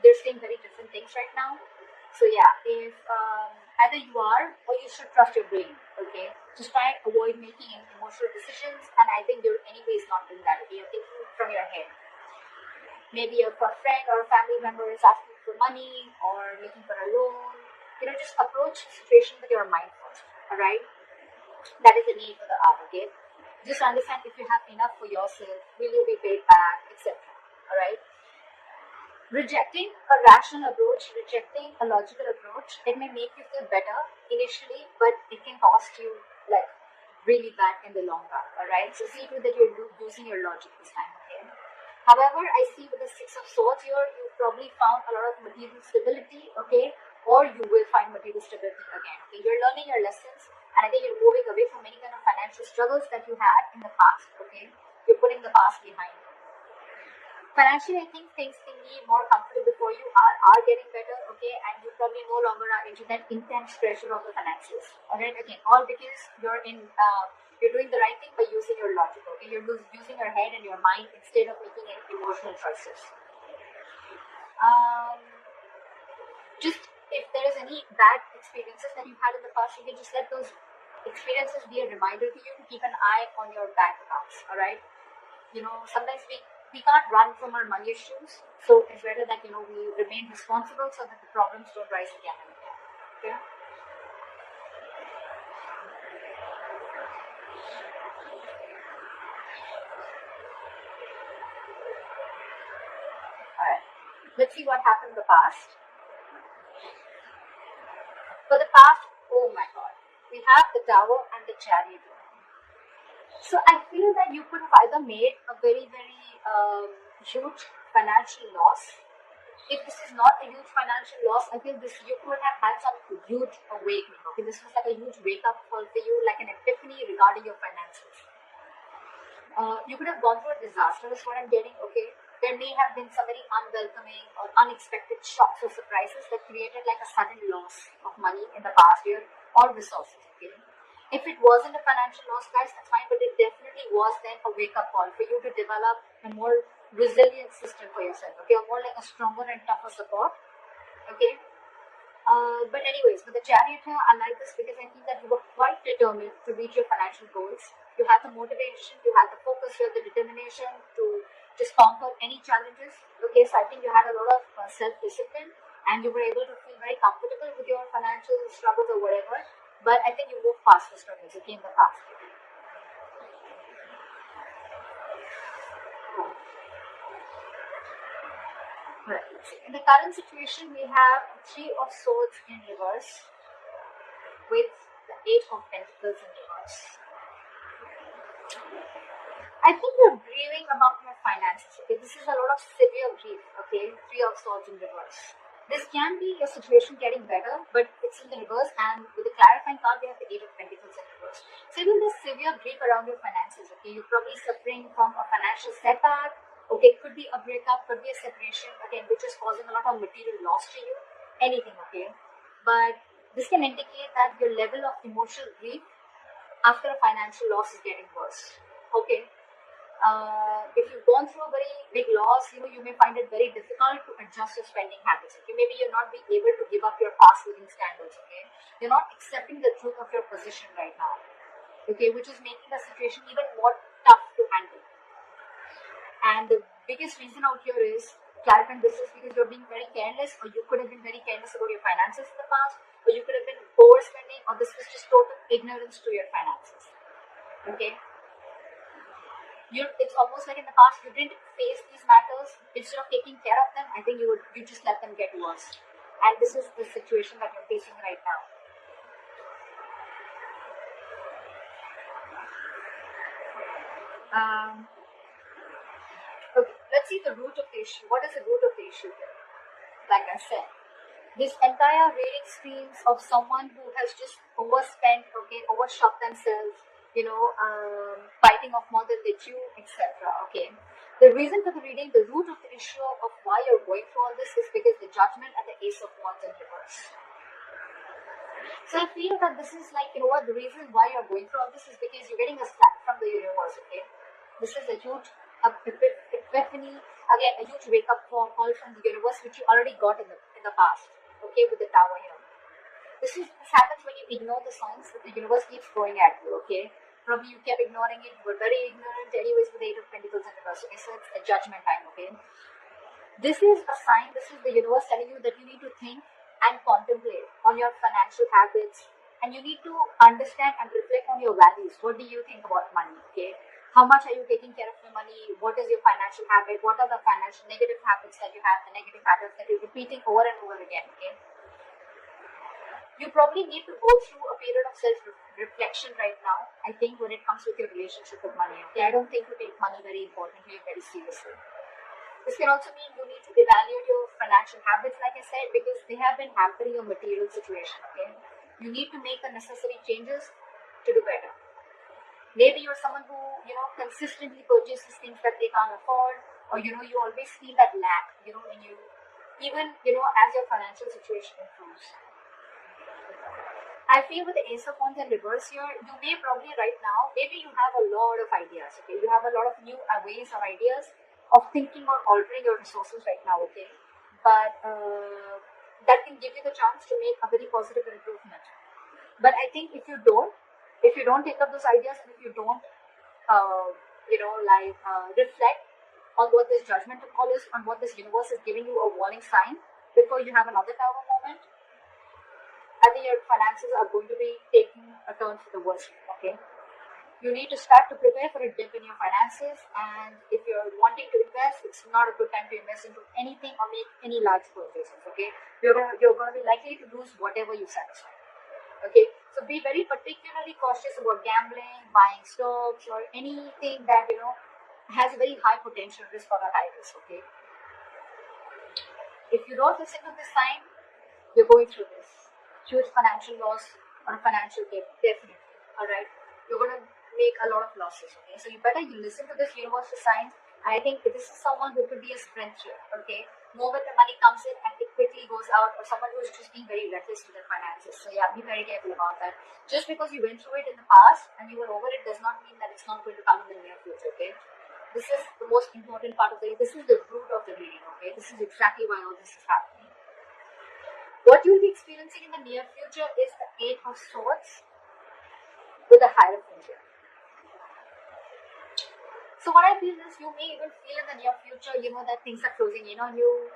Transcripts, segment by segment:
they're saying very different things right now. So yeah, if either you are or you should trust your brain. Okay, just try and avoid making any emotional decisions. And I think you're anyways not doing that. Okay, you're thinking from your head. Maybe a friend or a family member is asking for money or looking for a loan. Just approach the situation with your mind first. All right, that is the need for the art. Okay, just understand if you have enough for yourself, will you be paid back, etc. All right. Rejecting a rational approach, rejecting a logical approach, it may make you feel better initially, but it can cost you like really bad in the long run. All right. So see to it that you're using your logic this time. Okay. However, I see with the Six of Swords here, you probably found a lot of material stability. Okay, or you will find material stability again. Okay, you're learning your lessons, and I think you're moving away from any kind of financial struggles that you had in the past. Okay, you're putting the past behind you. Financially, I think things can be more comfortable for you, are getting better, okay, and you probably no longer are into that intense pressure of the finances. Alright, again, all because you're doing the right thing by using your logic, okay? You're using your head and your mind instead of making any emotional choices. Just if there is any bad experiences that you had in the past, you can just let those experiences be a reminder to you to keep an eye on your bank accounts. Alright, sometimes we can't run from our money issues, so it's better that we remain responsible so that the problems don't rise again and again. Okay. Alright, let's see what happened in the past. For the past, oh my god, we have the Tower and the Chariot. So I feel that you could have either made a very, very huge financial loss. If this is not a huge financial loss, I feel you could have had some huge awakening. Okay, this was like a huge wake up call for you, like an epiphany regarding your finances. You could have gone through a disaster, is what I'm getting. Okay, there may have been some very unwelcoming or unexpected shocks or surprises that created like a sudden loss of money in the past year or resources. Okay. If it wasn't a financial loss, guys, that's fine, but it definitely was then a wake-up call for you to develop a more resilient system for yourself, okay, or more like a stronger and tougher support, okay. But anyways, with the Chariot here, I like this because I think that you were quite determined to reach your financial goals. You had the motivation, you had the focus, you had the determination to just conquer any challenges, okay. So I think you had a lot of self-discipline, and you were able to feel very comfortable with your financial struggles or whatever. But I think you move past the struggles, okay, in the past. Right. In the current situation, we have Three of Swords in reverse with the Eight of Pentacles in reverse. I think you're grieving about your finances, okay? This is a lot of severe grief, okay? Three of Swords in reverse. This can be your situation getting better, but it's in the reverse, and with the clarifying card, we have the Eight of Pentacles in reverse. So even this severe grief around your finances, okay, you're probably suffering from a financial setback, okay, could be a breakup, could be a separation, again, which is causing a lot of material loss to you, anything, okay. But this can indicate that your level of emotional grief after a financial loss is getting worse, okay. If you've gone through a very big loss, you may find it very difficult to adjust your spending habits. Okay, maybe you're not being able to give up your past living standards. Okay, you're not accepting the truth of your position right now. Okay, which is making the situation even more tough to handle. And the biggest reason out here is, clarifying this is because you're being very careless, or you could have been very careless about your finances in the past, or you could have been overspending, or this was just total ignorance to your finances. Okay. It's almost like in the past you didn't face these matters. Instead of taking care of them, I think you just let them get worse. And this is the situation that you're facing right now. Okay, let's see the root of the issue. What is the root of the issue here? Like I said, this entire reading screams of someone who has just overspent, okay, overshot themselves, biting off more than they chew, etc. Okay. The reason for the reading, the root of the issue of why you're going through all this is because the Judgment and the Ace of Wands in reverse. So I feel that this is like, the reason why you're going through all this is because you're getting a slap from the universe, okay? This is a huge epiphany, again a huge wake up call from the universe, which you already got in the past. Okay, with the tower here. This happens when you ignore the signs that the universe keeps throwing at you. Okay, probably you kept ignoring it. You were very ignorant, anyways, with the Eight of Pentacles in reverse. Okay, so it's a judgment time. Okay, this is a sign. This is the universe telling you that you need to think and contemplate on your financial habits, and you need to understand and reflect on your values. What do you think about money? Okay, how much are you taking care of your money? What is your financial habit? What are the financial negative habits that you have? The negative patterns that you're repeating over and over again. Okay, you probably need to go through a period of self-reflection right now, I think, when it comes with your relationship with money. Okay, I don't think you take money very importantly or very seriously. This can also mean you need to evaluate your financial habits, like I said, because they have been hampering your material situation. Okay, you need to make the necessary changes to do better. Maybe you're someone who consistently purchases things that they can't afford, or you always feel that lack. When you even as your financial situation improves. I feel with the Ace of Wands in reverse here, you may probably right now, maybe you have a lot of ideas. Okay, you have a lot of new ways or ideas of thinking or altering your resources right now. Okay, but that can give you the chance to make a very positive improvement. But I think if you don't take up those ideas, and if you don't reflect on what this judgmental call is, on what this universe is giving you a warning sign before you have another tower moment, I think your finances are going to be taking a turn for the worse. Okay, you need to start to prepare for a dip in your finances, and if you're wanting to invest, it's not a good time to invest into anything or make any large purchases. Okay, you're going to be likely to lose whatever you satisfy. Okay, so be very particularly cautious about gambling, buying stocks, or anything that has a very high potential risk or a high risk. Okay, if you don't listen to this sign, you're going through this huge financial loss or a financial gain, definitely. All right, you're going to make a lot of losses. Okay, so you listen to this universal sign. I think this is someone who could be a sprinter. Okay, moment the money comes in and it quickly goes out, or someone who is just being very reckless with their finances. So yeah, be very careful about that. Just because you went through it in the past and you were over it does not mean that it's not going to come in the near future. Okay, this is the most important part of this is the root of the reading. Okay, this is exactly why all this is happening. What you will be experiencing in the near future is the Eight of Swords with the Hierophant here. So what I feel is you may even feel in the near future, that things are closing in on you,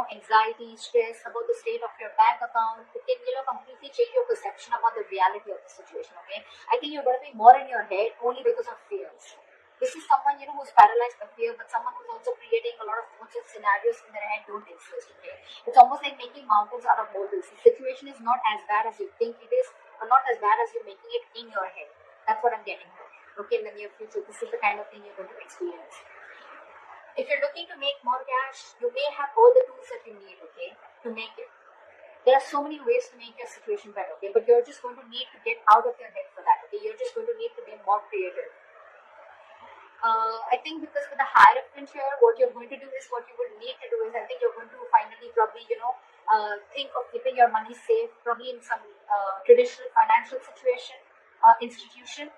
anxiety, stress about the state of your bank account. It can, completely change your perception about the reality of the situation. Okay, I think you're going to be more in your head only because of fears. This is someone, who's paralyzed by fear, but someone who's also creating a lot of thoughts and scenarios in their head don't exist. Okay, it's almost like making mountains out of molehills. The situation is not as bad as you think it is, or not as bad as you're making it in your head. That's what I'm getting here. Okay, in the near future, this is the kind of thing you're going to experience. If you're looking to make more cash, you may have all the tools that you need, okay, to make it. There are so many ways to make your situation better, okay, but you're just going to need to get out of your head for that, okay. You're just going to need to be more creative. I think because with the Hierophant here, what you're going to do is, what you would need to do is, I think you're going to finally probably, think of keeping your money safe, probably in some traditional financial institution,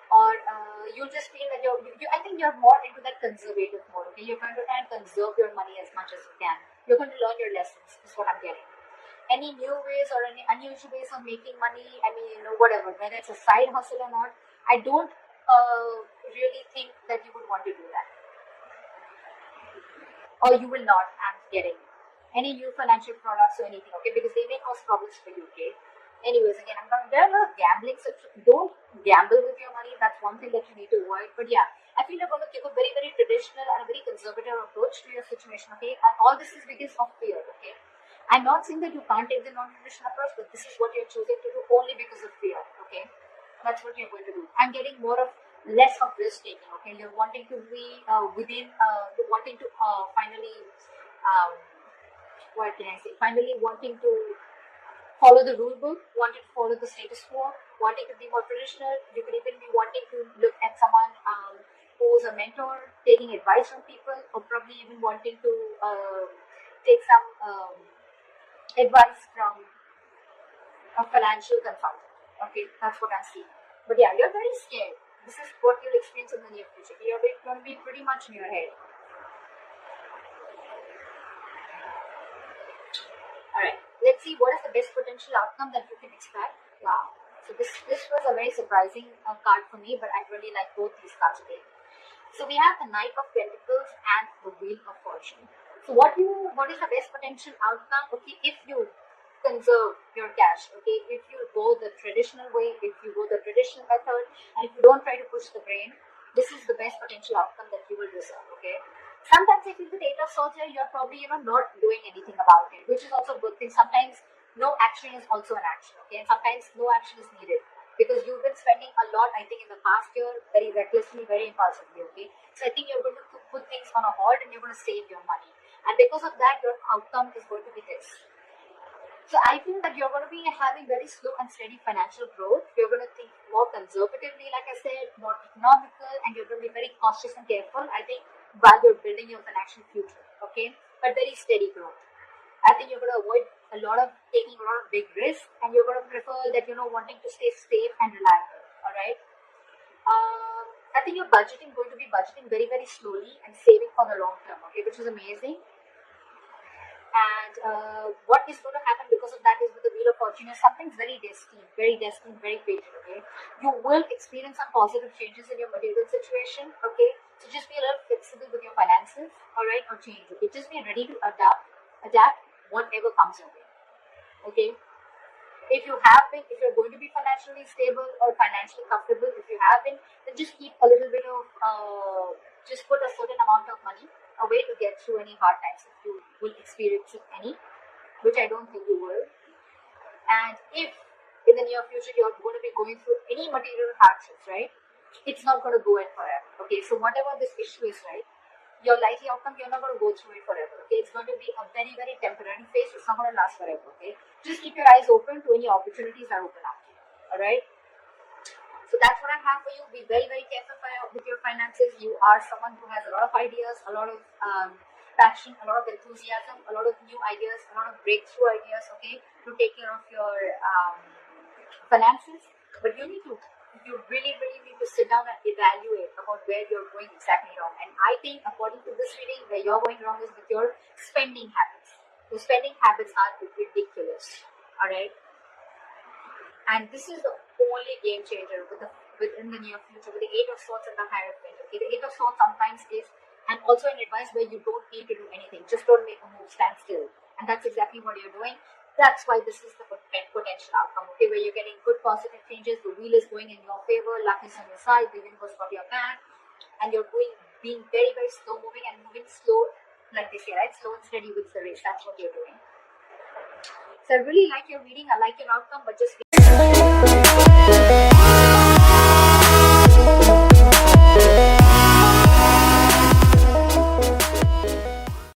or you'll just feel that I think you're more into that conservative mode. Okay, you're going to try and conserve your money as much as you can. You're going to learn your lessons. Is what I'm getting. Any new ways or any unusual ways of making money? I mean, whatever, whether it's a side hustle or not, I don't really think that you would want to do that, or you will not. I'm getting any new financial products or anything. Okay, because they may cause problems for you. Okay. Anyways, again, there are a lot of gambling, so don't gamble with your money. That's one thing that you need to avoid. But yeah, I feel you're going to give a very, very traditional and a very conservative approach to your situation, okay? And all this is because of fear, okay? I'm not saying that you can't take the non-traditional approach, but this is what you're choosing to do only because of fear, okay? That's what you're going to do. I'm getting less of risk taking, okay? You're wanting to be you're wanting to finally, what can I say? Finally wanting to follow the rule book, wanting to follow the status quo, wanting to be more traditional. You could even be wanting to look at someone who's a mentor, taking advice from people, or probably even wanting to take some advice from a financial consultant. Okay, that's what I'm seeing. But yeah, you're very scared. This is what you'll experience in the near future. You're going to be pretty much in your head. Alright, let's see what is the best potential outcome that you can expect. Wow. So this was a very surprising card for me, but I really like both these cards today. So we have the Knight of Pentacles and the Wheel of Fortune. So what is the best potential outcome? Okay, if you conserve your cash, okay, if you go the traditional way, if you go the traditional method, and if you don't try to push the brain, this is the best potential outcome that you will deserve. Okay. Sometimes if you the Eight of Swords here, you're probably not doing anything about it, which is also a good thing. Sometimes no action is also an action. Okay, and sometimes no action is needed, because you've been spending a lot, I think, in the past year, very recklessly, very impulsively, okay? So I think you're going to put things on a hold and you're going to save your money. And because of that, your outcome is going to be this. So I feel that you're going to be having very slow and steady financial growth. You're going to think more conservatively, like I said, more economical, and you're going to be very cautious and careful, I think, while you're building your financial future, okay? But very steady growth. I think you're going to avoid taking a lot of big risks, and you're going to prefer that, wanting to stay safe and reliable. All right. I think you're going to be budgeting very, very slowly and saving for the long term. Okay, which is amazing. And what is going to happen because of that is, with the Wheel of Fortune, something's very destined, very fated. Okay, you will experience some positive changes in your material situation. Okay, so just be a little flexible with your finances. All right, or change. Okay, just be ready to adapt whatever comes your way. Okay, if you're going to be financially stable or financially comfortable, if you have been, then just keep a little bit of just put a certain amount of money away to get through any hard times if you will experience any, which I don't think you will. And if in the near future you're going to be going through any material hardships, right, it's not going to go in forever. Okay, so whatever this issue is, right, your likely outcome, you're not going to go through it forever. Okay, it's going to be a very, very temporary phase. It's not going to last forever. Okay, just keep your eyes open to any opportunities that open up. All right. So that's what I have for you. Be very, very careful with your finances. You are someone who has a lot of ideas, a lot of passion, a lot of enthusiasm, a lot of new ideas, a lot of breakthrough ideas. Okay, to take care of your finances, but you really, really need to sit down and evaluate about where you're going exactly wrong. And I think, according to this reading, where you're going wrong is with your spending habits. Your spending habits are ridiculous. All right. And this is the only game changer within the near future, with the Eight of Swords and the Hierophant. Okay, the Eight of Swords sometimes is, and also an advice where you don't need to do anything. Just don't make a move, stand still. And that's exactly what you're doing. That's why this is the potential outcome, okay, where you're getting good positive changes. The wheel is going in your favor, luck is on your side, the universe got your back, and you're being very, very slow moving, and moving slow, like they say, right? Slow and steady wins the race. That's what you're doing. So I really like your reading. I like your outcome, but just